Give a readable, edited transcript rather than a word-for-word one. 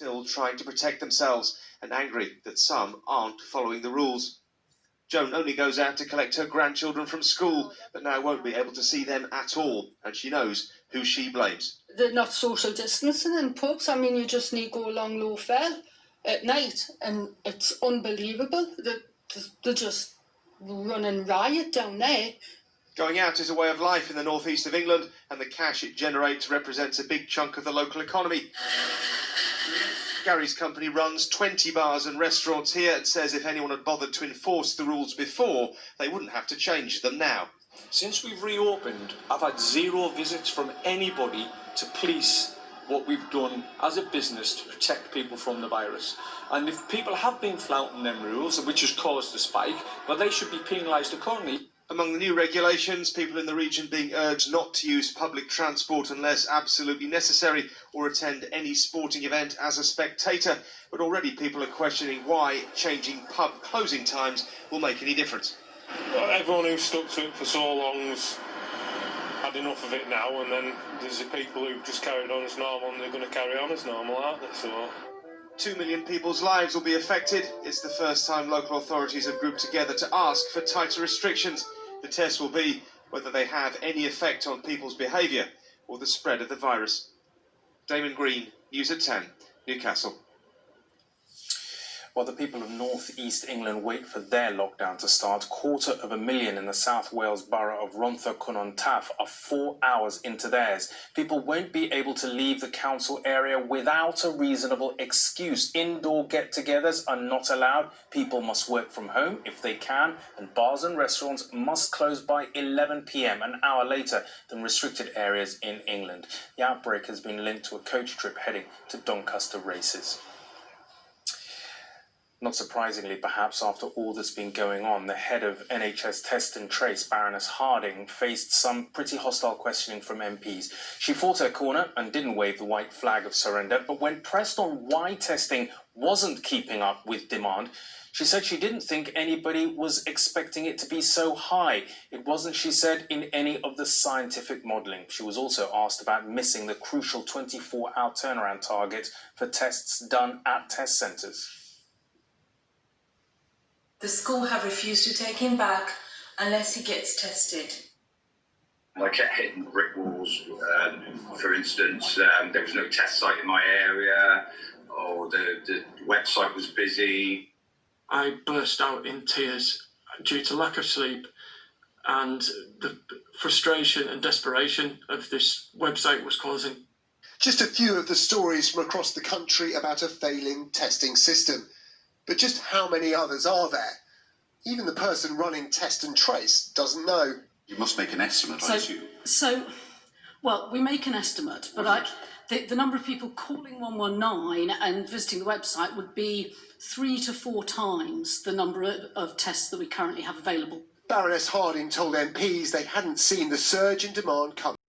still trying to protect themselves and angry that some aren't following the rules. Joan only goes out to collect her grandchildren from school, but now won't be able to see them at all, and she knows who she blames. They're not social distancing in pubs. I mean, you just need to go along Low Fell at night, and it's unbelievable that they're just running riot down there. Going out is a way of life in the northeast of England, and the cash it generates represents a big chunk of the local economy. Gary's company runs 20 bars and restaurants here and says if anyone had bothered to enforce the rules before, they wouldn't have to change them now. Since we've reopened, I've had 0 visits from anybody to police what we've done as a business to protect people from the virus. And if people have been flouting them rules, which has caused the spike, well, they should be penalised accordingly. Among the new regulations, people in the region being urged not to use public transport unless absolutely necessary or attend any sporting event as a spectator. But already people are questioning why changing pub closing times will make any difference. Well, everyone who's stuck to it for so long's had enough of it now, and then there's the people who've just carried on as normal, and they're going to carry on as normal, aren't they? So 2 million people's lives will be affected. It's the first time local authorities have grouped together to ask for tighter restrictions. The test will be whether they have any effect on people's behaviour or the spread of the virus. Damon Green, News at 10, Newcastle. While the people of North East England wait for their lockdown to start, 250,000 in the South Wales borough of Rhondda Cynon Taf are 4 hours into theirs. People won't be able to leave the council area without a reasonable excuse. Indoor get-togethers are not allowed. People must work from home if they can, and bars and restaurants must close by 11 p.m, an hour later than restricted areas in England. The outbreak has been linked to a coach trip heading to Doncaster races. Not surprisingly, perhaps, after all that's been going on, the head of NHS Test and Trace, Baroness Harding, faced some pretty hostile questioning from MPs. She fought her corner and didn't wave the white flag of surrender, but when pressed on why testing wasn't keeping up with demand, she said she didn't think anybody was expecting it to be so high. It wasn't, she said, in any of the scientific modelling. She was also asked about missing the crucial 24-hour turnaround target for tests done at test centres. The school have refused to take him back unless he gets tested. I kept hitting brick walls. For instance, there was no test site in my area, or the website was busy. I burst out in tears due to lack of sleep and the frustration and desperation of this website was causing. Just a few of the stories from across the country about a failing testing system. But just how many others are there? Even the person running Test and Trace doesn't know. You must make an estimate, I assume. Well, we make an estimate, but the number of people calling 119 and visiting the website would be 3 to 4 times the number of tests that we currently have available. Baroness Harding told MPs they hadn't seen the surge in demand coming.